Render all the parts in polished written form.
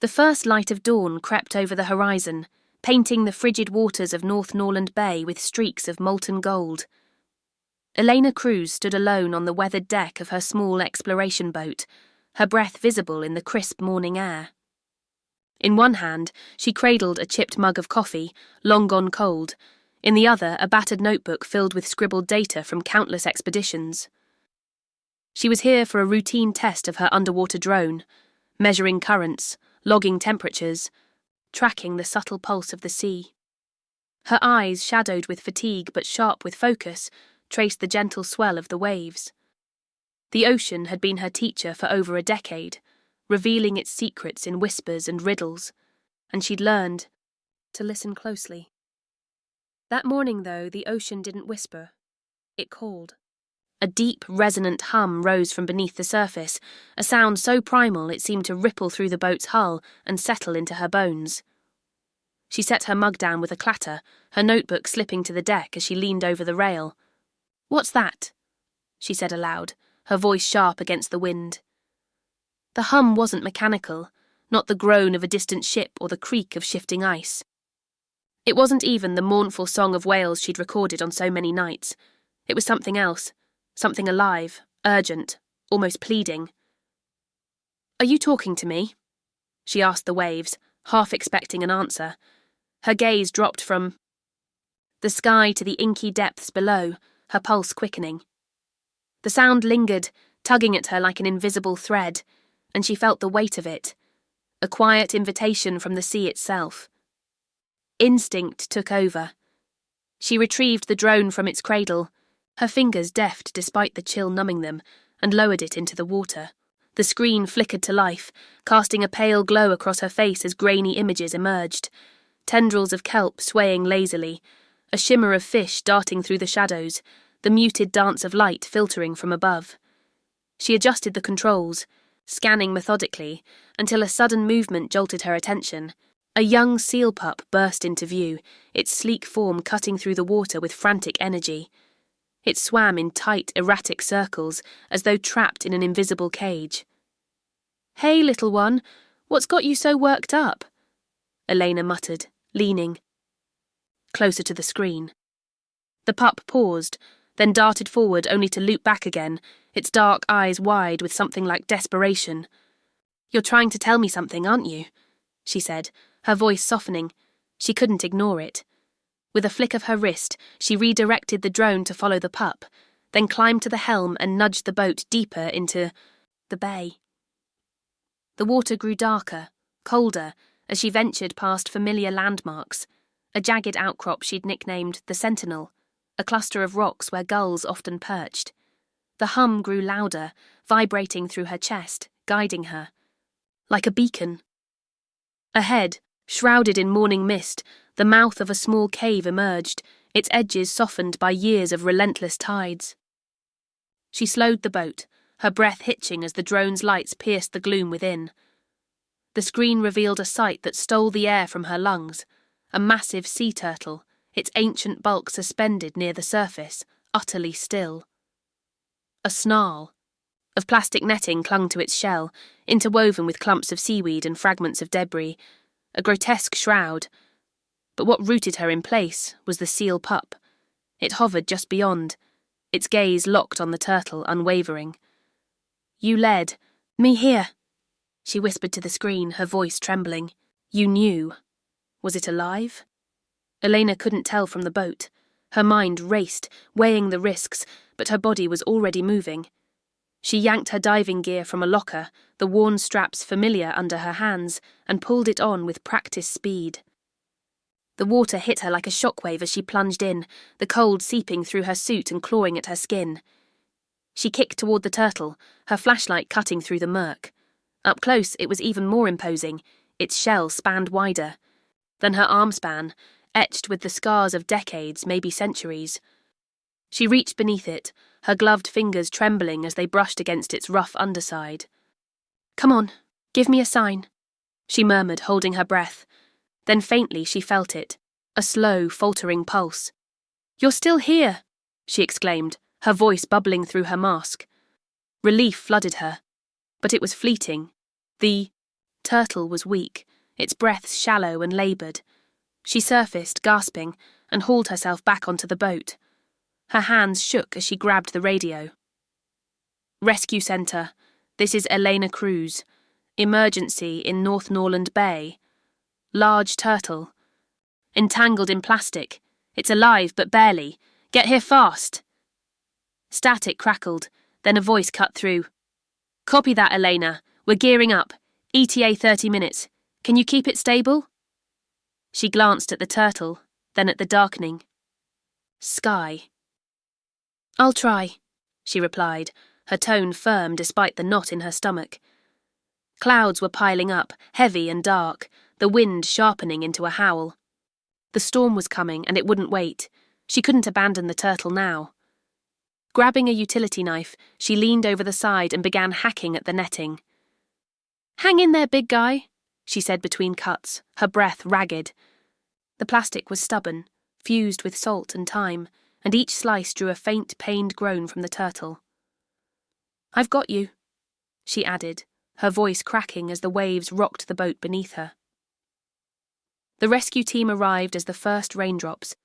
The first light of dawn crept over the horizon, painting the frigid waters of North Norland Bay with streaks of molten gold. Elena Cruz stood alone on the weathered deck of her small exploration boat, her breath visible in the crisp morning air. In one hand, she cradled a chipped mug of coffee, long gone cold, in the other a battered notebook filled with scribbled data from countless expeditions. She was here for a routine test of her underwater drone, measuring currents, logging temperatures, tracking the subtle pulse of the sea. Her eyes, shadowed with fatigue but sharp with focus, traced the gentle swell of the waves. The ocean had been her teacher for over a decade, revealing its secrets in whispers and riddles, and she'd learned to listen closely. That morning, though, the ocean didn't whisper. It called. A deep, resonant hum rose from beneath the surface, a sound so primal it seemed to ripple through the boat's hull and settle into her bones. She set her mug down with a clatter, her notebook slipping to the deck as she leaned over the rail. "What's that?" she said aloud, her voice sharp against the wind. The hum wasn't mechanical, not the groan of a distant ship or the creak of shifting ice. It wasn't even the mournful song of whales she'd recorded on so many nights. It was something else, something alive, urgent, almost pleading. "Are you talking to me?" she asked the waves, half expecting an answer. Her gaze dropped from the sky to the inky depths below, her pulse quickening. The sound lingered, tugging at her like an invisible thread, and she felt the weight of it, a quiet invitation from the sea itself. Instinct took over. She retrieved the drone from its cradle, her fingers deft despite the chill numbing them, and lowered it into the water. The screen flickered to life, casting a pale glow across her face as grainy images emerged. Tendrils of kelp swaying lazily, a shimmer of fish darting through the shadows, the muted dance of light filtering from above. She adjusted the controls, scanning methodically, until a sudden movement jolted her attention. A young seal pup burst into view, its sleek form cutting through the water with frantic energy. It swam in tight, erratic circles, as though trapped in an invisible cage. "Hey, little one, what's got you so worked up?" Elena muttered, leaning closer to the screen. The pup paused, then darted forward only to loop back again, its dark eyes wide with something like desperation. "You're trying to tell me something, aren't you?" she said, her voice softening. She couldn't ignore it. With a flick of her wrist, she redirected the drone to follow the pup, then climbed to the helm and nudged the boat deeper into the bay. The water grew darker, colder, as she ventured past familiar landmarks, a jagged outcrop she'd nicknamed the Sentinel, a cluster of rocks where gulls often perched. The hum grew louder, vibrating through her chest, guiding her. Like a beacon. Ahead, shrouded in morning mist, the mouth of a small cave emerged, its edges softened by years of relentless tides. She slowed the boat, her breath hitching as the drone's lights pierced the gloom within. The screen revealed a sight that stole the air from her lungs, a massive sea turtle, its ancient bulk suspended near the surface, utterly still. A snarl of plastic netting clung to its shell, interwoven with clumps of seaweed and fragments of debris, a grotesque shroud. But what rooted her in place was the seal pup. It hovered just beyond, its gaze locked on the turtle, unwavering. "You led me here," she whispered to the screen, her voice trembling. "You knew. Was it alive?" Elena couldn't tell from the boat. Her mind raced, weighing the risks, but her body was already moving. She yanked her diving gear from a locker, the worn straps familiar under her hands, and pulled it on with practiced speed. The water hit her like a shockwave as she plunged in, the cold seeping through her suit and clawing at her skin. She kicked toward the turtle, her flashlight cutting through the murk. Up close, it was even more imposing. Its shell spanned wider than her arm span, etched with the scars of decades, maybe centuries. She reached beneath it, her gloved fingers trembling as they brushed against its rough underside. "Come on, give me a sign," she murmured, holding her breath. Then faintly she felt it, a slow, faltering pulse. "You're still here," she exclaimed, her voice bubbling through her mask. Relief flooded her, but it was fleeting. The Turtle was weak, its breaths shallow and laboured. She surfaced, gasping, and hauled herself back onto the boat. Her hands shook as she grabbed the radio. Rescue Centre. This is Elena Cruz. Emergency in North Norland Bay. Large turtle. Entangled in plastic. It's alive, but barely. Get here fast. Static crackled, then a voice cut through. Copy that, Elena. We're gearing up. ETA 30 minutes. Can you keep it stable? She glanced at the turtle, then at the darkening sky. I'll try, she replied, her tone firm despite the knot in her stomach. Clouds were piling up, heavy and dark, the wind sharpening into a howl. The storm was coming, and it wouldn't wait. She couldn't abandon the turtle now. Grabbing a utility knife, she leaned over the side and began hacking at the netting. Hang in there, big guy, she said between cuts, her breath ragged. The plastic was stubborn, fused with salt and time, and each slice drew a faint, pained groan from the turtle. I've got you, she added, her voice cracking as the waves rocked the boat beneath her. The rescue team arrived as the first raindrops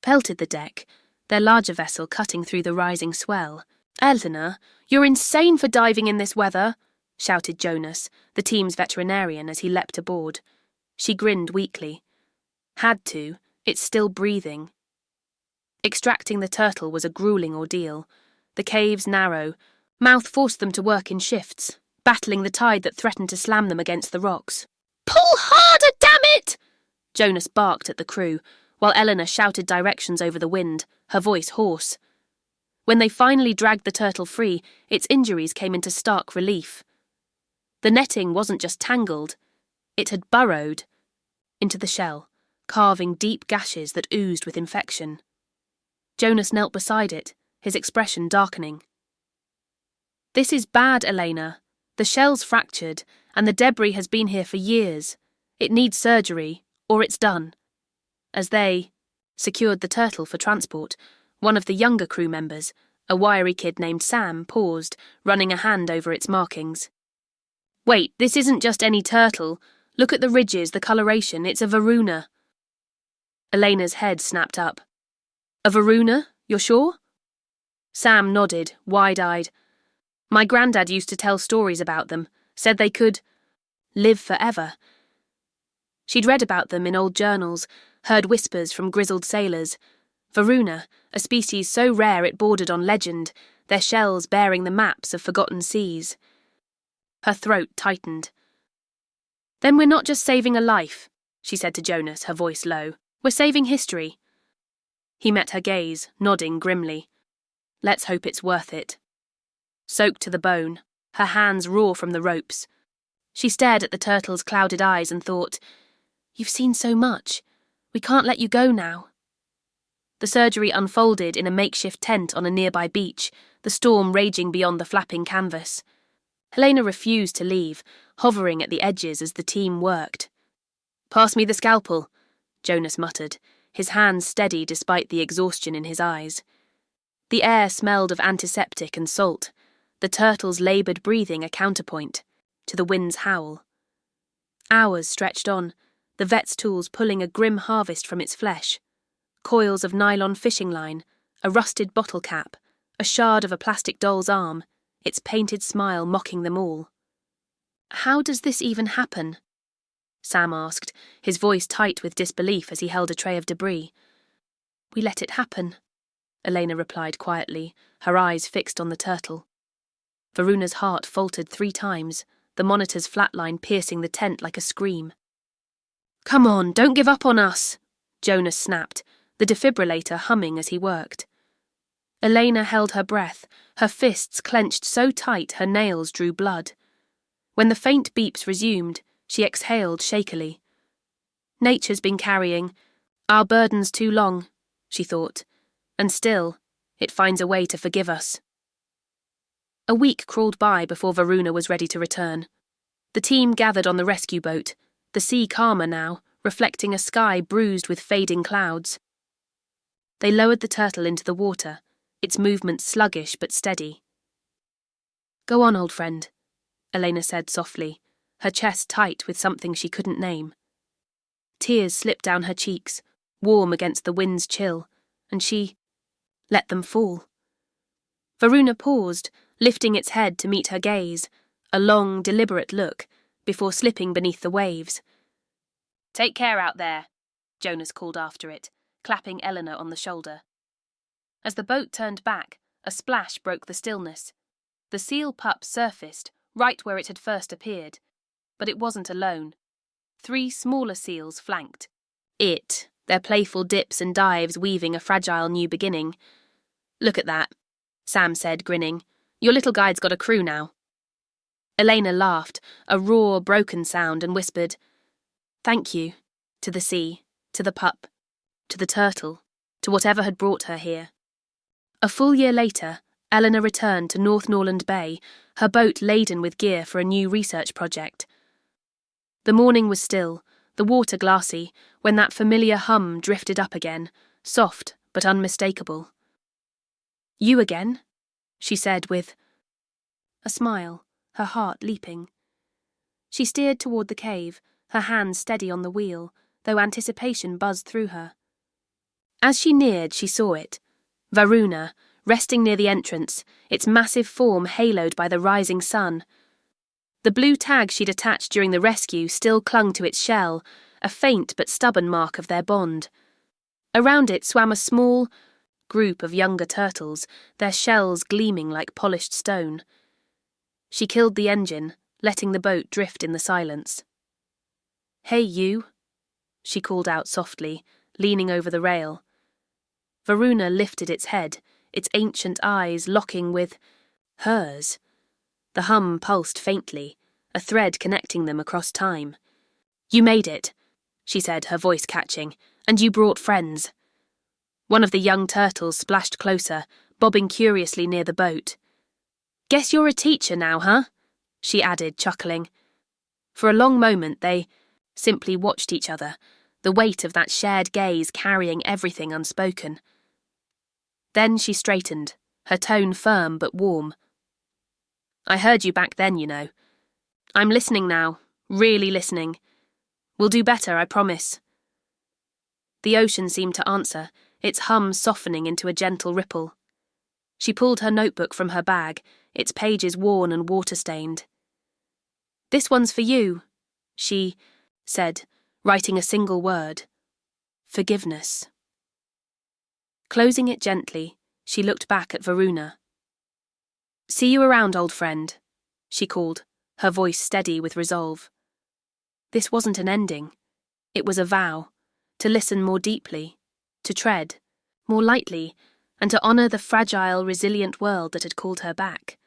pelted the deck, their larger vessel cutting through the rising swell. Elena, you're insane for diving in this weather, shouted Jonas, the team's veterinarian, as he leapt aboard. She grinned weakly. Had to, it's still breathing. Extracting the turtle was a grueling ordeal. The caves narrow, mouth forced them to work in shifts, battling the tide that threatened to slam them against the rocks. Pull harder, damn it! Jonas barked at the crew, while Elena shouted directions over the wind, her voice hoarse. When they finally dragged the turtle free, its injuries came into stark relief. The netting wasn't just tangled, it had burrowed into the shell, carving deep gashes that oozed with infection. Jonas knelt beside it, his expression darkening. This is bad, Elena. The shell's fractured, and the debris has been here for years. It needs surgery, or it's done. As they secured the turtle for transport, one of the younger crew members, a wiry kid named Sam, paused, running a hand over its markings. Wait, this isn't just any turtle. Look at the ridges, the coloration. It's a Varuna. Elena's head snapped up. A Varuna? You're sure? Sam nodded, wide-eyed. My granddad used to tell stories about them, said they could live forever. She'd read about them in old journals, heard whispers from grizzled sailors. Varuna, a species so rare it bordered on legend, their shells bearing the maps of forgotten seas. Her throat tightened. Then we're not just saving a life, she said to Jonas, her voice low. We're saving history. He met her gaze, nodding grimly. Let's hope it's worth it. Soaked to the bone, her hands raw from the ropes. She stared at the turtle's clouded eyes and thought, You've seen so much. We can't let you go now. The surgery unfolded in a makeshift tent on a nearby beach, the storm raging beyond the flapping canvas. Elena refused to leave, hovering at the edges as the team worked. Pass me the scalpel, Jonas muttered, his hands steady despite the exhaustion in his eyes. The air smelled of antiseptic and salt, the turtle's laboured breathing a counterpoint to the wind's howl. Hours stretched on, the vet's tools pulling a grim harvest from its flesh. Coils of nylon fishing line, a rusted bottle cap, a shard of a plastic doll's arm, its painted smile mocking them all. How does this even happen? Sam asked, his voice tight with disbelief as he held a tray of debris. We let it happen, Elena replied quietly, her eyes fixed on the turtle. Varuna's heart faltered 3 times, the monitor's flatline piercing the tent like a scream. Come on, don't give up on us, Jonas snapped, the defibrillator humming as he worked. Elena held her breath, her fists clenched so tight her nails drew blood. When the faint beeps resumed, she exhaled shakily. Nature's been carrying. Our burden's too long, she thought, and still, it finds a way to forgive us. A week crawled by before Varuna was ready to return. The team gathered on the rescue boat, the sea calmer now, reflecting a sky bruised with fading clouds. They lowered the turtle into the water, its movements sluggish but steady. Go on, old friend, Elena said softly, her chest tight with something she couldn't name. Tears slipped down her cheeks, warm against the wind's chill, and she let them fall. Varuna paused, lifting its head to meet her gaze, a long, deliberate look, before slipping beneath the waves. "Take care out there," Jonas called after it, clapping Elena on the shoulder. As the boat turned back, a splash broke the stillness. The seal pup surfaced, right where it had first appeared. But it wasn't alone. 3 smaller seals flanked it, their playful dips and dives weaving a fragile new beginning. "Look at that," Sam said, grinning. "Your little guide's got a crew now." Elena laughed, a raw, broken sound, and whispered, "Thank you," to the sea, to the pup, to the turtle, to whatever had brought her here. A full year later, Elena returned to North Norland Bay, her boat laden with gear for a new research project. The morning was still, the water glassy, when that familiar hum drifted up again, soft but unmistakable. "You again?" she said with a smile, her heart leaping. She steered toward the cave, her hands steady on the wheel, though anticipation buzzed through her. As she neared, she saw it. Varuna, resting near the entrance, its massive form haloed by the rising sun. The blue tag she'd attached during the rescue still clung to its shell, a faint but stubborn mark of their bond. Around it swam a small group of younger turtles, their shells gleaming like polished stone. She killed the engine, letting the boat drift in the silence. "Hey, you," she called out softly, leaning over the rail. Varuna lifted its head, its ancient eyes locking with hers. The hum pulsed faintly, a thread connecting them across time. "You made it," she said, her voice catching, "and you brought friends." One of the young turtles splashed closer, bobbing curiously near the boat. "Guess you're a teacher now, huh?" she added, chuckling. For a long moment they simply watched each other, the weight of that shared gaze carrying everything unspoken. Then she straightened, her tone firm but warm. "I heard you back then, you know. I'm listening now, really listening. We'll do better, I promise." The ocean seemed to answer, its hum softening into a gentle ripple. She pulled her notebook from her bag, its pages worn and water-stained. "This one's for you," she said, writing a single word. "Forgiveness." Closing it gently, she looked back at Varuna. "See you around, old friend," she called, her voice steady with resolve. This wasn't an ending. It was a vow, to listen more deeply, to tread more lightly, and to honour the fragile, resilient world that had called her back.